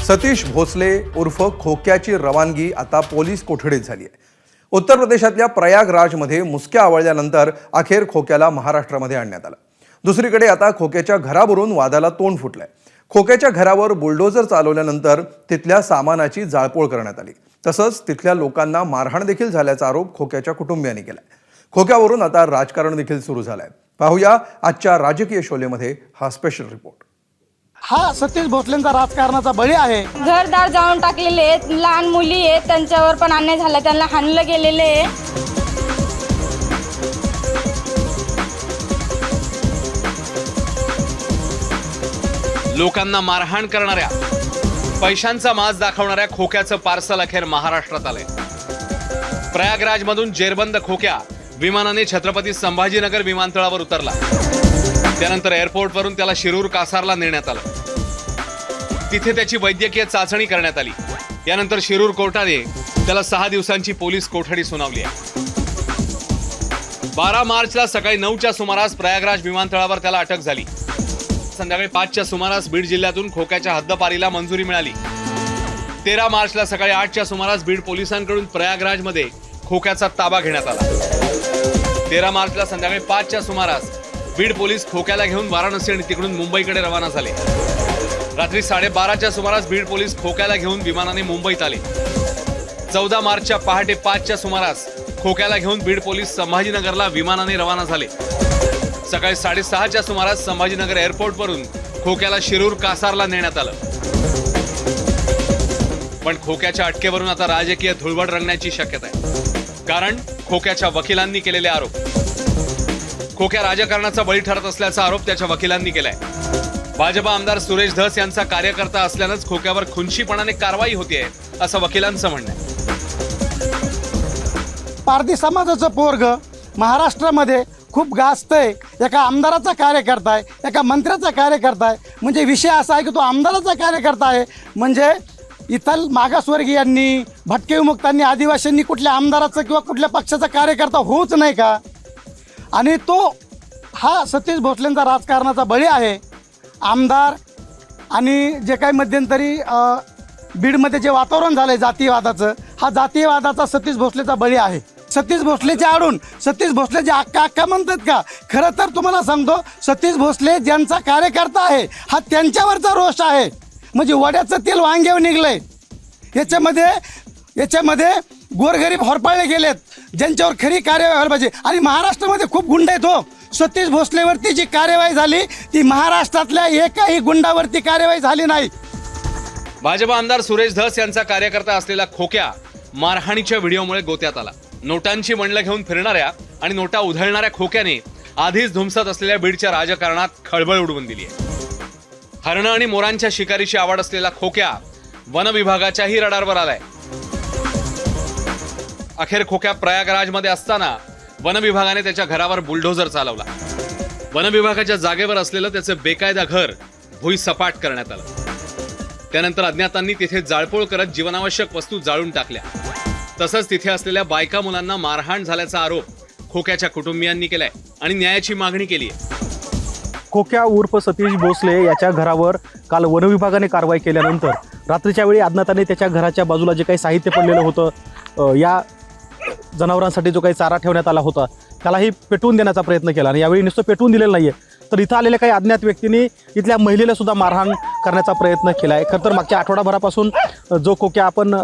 सतीश भोसले उर्फ खोक्याची रवानगी आता पोलीस कोठडीत झाली आहे। उत्तर प्रदेशातल्या प्रयागराजमध्ये मुसक्या आवळल्यानंतर अखेर खोक्याला महाराष्ट्रामध्ये आणण्यात आलं। दुसरीकडे आता खोक्याच्या घरावरून वादाला तोंड फुटलंय। खोक्याच्या घरावर बुलडोजर चालवल्यानंतर तिथल्या सामानाची जाळपोळ करण्यात आली। तसंच तिथल्या लोकांना मारहाण देखील झाल्याचा आरोप खोक्याच्या कुटुंबियांनी केलाय। खोक्यावरून आता राजकारण देखील सुरू झालंय। पाहूया आजच्या राजकीय शोलेमध्ये हा स्पेशल रिपोर्ट। हा सतीश भोसलेंचा राजकारणाचा बळी आहे। घरदार जाळून टाकलेले आहेत, लहान मुली आहेत त्यांच्यावर पण अन्याय झाला, त्यांना हाणलं गेलेले आहे। लोकांना मारहाण करणाऱ्या, पैशांचा माज दाखवणाऱ्या खोक्याचं पार्सल अखेर महाराष्ट्रात आलंय। प्रयागराजमधून जेरबंद खोक्या विमानाने छत्रपती संभाजीनगर विमानतळावर उतरला। त्यानंतर एअरपोर्टवरून त्याला शिरूर कासारला नेण्यात आलं। तिथे त्याची वैद्यकीय चाचणी करण्यात आली। यानंतर शिरूर कोर्टाने त्याला 6 दिवसांची पोलीस कोठडी सुनावली आहे। 12 मार्चला सकाळी 9च्या सुमारास प्रयागराज विमानतळावर त्याला अटक झाली। संध्याकाळी 5च्या सुमारास बीड जिल्ह्यातून खोक्याच्या हद्दपारीला मंजुरी मिळाली। 13 मार्चला सकाळी 8च्या सुमारास बीड पोलिसांकडून प्रयागराजमध्ये खोक्याचा ताबा घेण्यात आला। 13 मार्चला संध्याकाळी 5च्या सुमारास बीड पोलीस खोक्याला घेऊन वाराणसी आणि तिकडून मुंबईकडे रवाना झाले। रात्री 12:30च्या सुमारास बीड पोलीस खोक्याला घेऊन विमानाने मुंबईत आले। 14 मार्चच्या पहाटे 5च्या सुमारास खोक्याला घेऊन बीड पोलीस संभाजीनगरला विमानाने रवाना झाले। सकाळी 6:30च्या सुमारास संभाजीनगर एअरपोर्टवरून खोक्याला शिरूर कासारला नेण्यात आलं। पण खोक्याच्या अटकेवरून आता राजकीय धुळवड रंगण्याची शक्यता आहे। कारण खोक्याच्या वकिलांनी केलेले आरोप। खोक्या राजकारणाचा बळी ठरत असल्याचा आरोप त्याच्या वकिलांनी केलाय। भाजपा आमदार सुरेश धस यांचा कार्यकर्ता असल्यानंच खोक्यावर खुनशीपणाने कारवाई होतीये असं वकिलांचं म्हणणं आहे। पारधी समाजाचं पोरग महाराष्ट्रामध्ये खूप गाजतंय। एका आमदाराचा कार्यकर्ता आहे, एका मंत्र्याचा कार्यकर्ता आहे। म्हणजे विषय असा आहे की तो आमदाराचा कार्यकर्ता आहे म्हणजे इथल मागासवर्गीयांनी, भटके विमुक्तांनी, आदिवासींनी कुठल्या आमदाराचा किंवा कुठल्या पक्षाचा कार्यकर्ता होऊच नाही का? आणि तो हा सतीश भोसलेंचा राजकारणाचा बळी आहे। आमदार आणि जे काही मध्यंतरी बीडमध्ये जे वातावरण झालंय जातीयवादाचं, हा जातीयवादाचा सतीश भोसलेचा बळी आहे। सतीश भोसलेच्या आडून सतीश भोसले जे अक्का म्हणतात का, खरं तर तुम्हाला सांगतो सतीश भोसले ज्यांचा कार्यकर्ता आहे हा त्यांच्यावरचा रोष आहे। म्हणजे वड्याचं तेल वांग्यावर निघलंय। याच्यामध्ये गोरगरीब होरपाळले गेलेत, ज्यांच्यावर खरी कार्यवाही व्हायला पाहिजे। आणि महाराष्ट्रामध्ये खूप गुंड आहेत हो। सतीश भोसलेवरती जी कार्यवाही झाली ती महाराष्ट्रातल्या एकाही गुंडावरती कार्यवाही झाली नाही। भाजपा आमदार सुरेश धस यांचा कार्यकर्ता असलेला खोक्या मारहाणीच्या व्हिडिओमुळे गोत्यात आला। नोटांची मंडलं घेऊन फिरणाऱ्या आणि नोटा उधळणाऱ्या खोक्याने आधीच धुमसत असलेल्या बीडच्या राजकारणात खळबळ उडवून दिली आहे। हरणं आणि मोरांच्या शिकारीची आवड असलेला खोक्या वन विभागाच्याही रडारवर आलाय। अखेर खोक्या प्रयागराजमध्ये असताना वन विभागाने त्याच्या घरावर बुलडोजर चालवला। वन विभागाच्या जागेवर असलेलं त्याचं बेकायदा घर भुईसपाट करण्यात आलं। त्यानंतर अज्ञातांनी तिथे जाळपोळ करत जीवनावश्यक वस्तू जाळून टाकल्या। तसंच तिथे असलेल्या बायका मुलांना मारहाण झाल्याचा आरोप खोक्याच्या कुटुंबियांनी केलाय आणि न्यायाची मागणी केली आहे। खोक्या उर्फ सतीश भोसले याच्या घरावर काल वन विभागाने कारवाई केल्यानंतर रात्रीच्या वेळी अज्ञातांनी त्याच्या घराच्या बाजूला जे काही साहित्य पडलेलं होतं, या जनावरांसाठी जो काही चारा ठेवण्यात आला होता त्यालाही पेटवून देण्याचा प्रयत्न केला। आणि यावेळी नुसतं पेटवून दिलेलं नाहीये, तर इथं आलेल्या काही अज्ञात व्यक्तींनी इथल्या महिलेला सुद्धा मारहाण करण्याचा प्रयत्न केला आहे। खरं तर मागच्या आठवडाभरापासून जो खोक्या आपण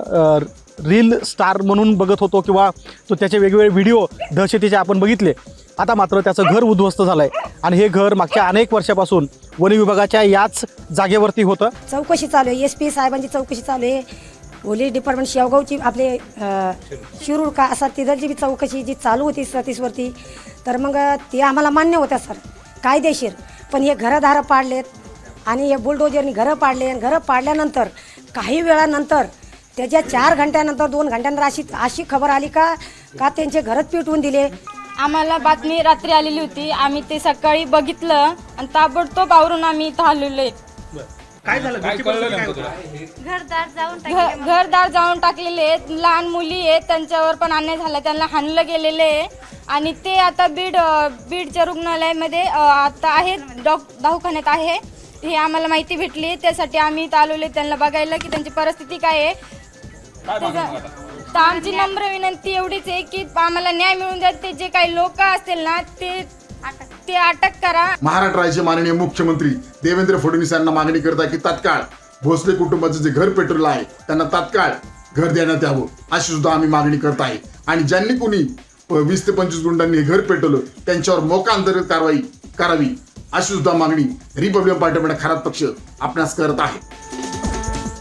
रील स्टार म्हणून बघत होतो किंवा तो त्याचे वेगवेगळे व्हिडिओ दहशतीचे आपण बघितले, आता मात्र त्याचं घर उद्ध्वस्त झालंय। आणि हे घर मागच्या अनेक वर्षापासून वन विभागाच्या याच जागेवरती होतं। चौकशी चालू आहे, SP साहेबांची चौकशी चालू आहे। पोलीस डिपार्टमेंट शेवगावची आपले शिरूर का असा तिथलची बी चौकशी जी चालू होती सतीशवरती, तर मग ते आम्हाला मान्य होत्या सर कायदेशीर। पण हे घरंदारं पाडलेत आणि हे बुलडोजरनी घरं पाडले। घरं पाडल्यानंतर काही वेळानंतर त्याच्या 4 घंट्यानंतर 2 घंट्यानंतर अशी खबर आली का त्यांचे घरच पेटवून दिले। आम्हाला बातमी रात्री आलेली होती, आम्ही ते सकाळी बघितलं आणि ताबडतोब आवरून आम्ही इथं आलेलो। काय झालं? घरदार जाळून टाकलेले आहेत, लहान मुली आहेत त्यांच्यावर पण अन्याय झाला, त्यांना हाणलं गेलेले आहे। आणि ते आता बीडच्या रुग्णालयामध्ये आता आहेत, दवाखान्यात आहे। हे आम्हाला माहिती भेटली, त्यासाठी आम्ही इथं आलेलो त्यांना बघायला की त्यांची परिस्थिती काय आहे. तर आमची नम्र विनंती एवढीच आहे की आम्हाला न्याय मिळून द्या. ते जे काही लोक असतील ना ते अटक करा. महाराष्ट्र राज्य माननीय मुख्यमंत्री देवेंद्र फडणवीस यांना मागणी करत आहे की तात्काळ भोसले कुटुंबाचं जे घर पेटवलं आहे त्यांना तात्काळ घर देण्यात यावं अशी सुद्धा आम्ही मागणी करत आहे. आणि ज्यांनी कोणी 20 ते 25 गुंडांनी हे घर पेटवलं त्यांच्यावर मोकाअंतर्गत कारवाई करावी अशी सुद्धा मागणी रिपब्लिकन पार्टी खरात पक्ष आपणास करत आहे.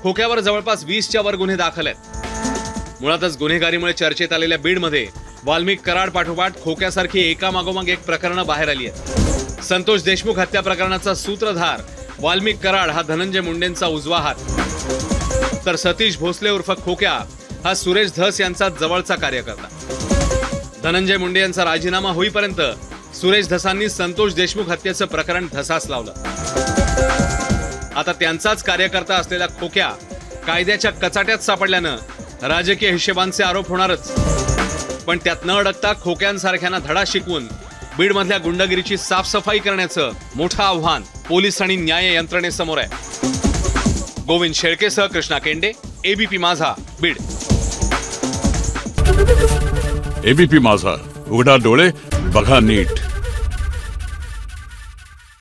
खोक्यावर जवळपास 20च्या वर गुन्हे दाखल आहेत. मुळातच गुन्हेगारीमुळे चर्चेत आलेल्या बीडमध्ये वाल्मिक कराड पाठोपाठ खोक्यासारखी एकामागोमाग एक प्रकरणं बाहेर आली आहेत. संतोष देशमुख हत्या प्रकरणाचा सूत्रधार वाल्मिक कराड हा धनंजय मुंडेंचा उजवा हात, तर सतीश भोसले उर्फ खोक्या हा सुरेश धस यांचा जवळचा कार्यकर्ता. धनंजय मुंडे यांचा राजीनामा होईपर्यंत सुरेश धसांनी संतोष देशमुख हत्येचं प्रकरण धसास लावलं. आता त्यांचाच कार्यकर्ता असलेला खोक्या कायद्याच्या कचाट्यात सापडल्यानं राजकीय हिशेबांचे आरोप होणारच. पण त्यात न अडकता खोक्यांसारख्यांना धडा शिकवून बीडमधल्या गुंडगिरीची साफसफाई करण्याचं मोठं आव्हान पोलीस आणि न्याय यंत्रणेसमोर आहे. गोविंद शेळकेसह कृष्णा केंडे, एबीपी माझा, बीड. एबीपी माझा, उघडा डोळे बघा नीट.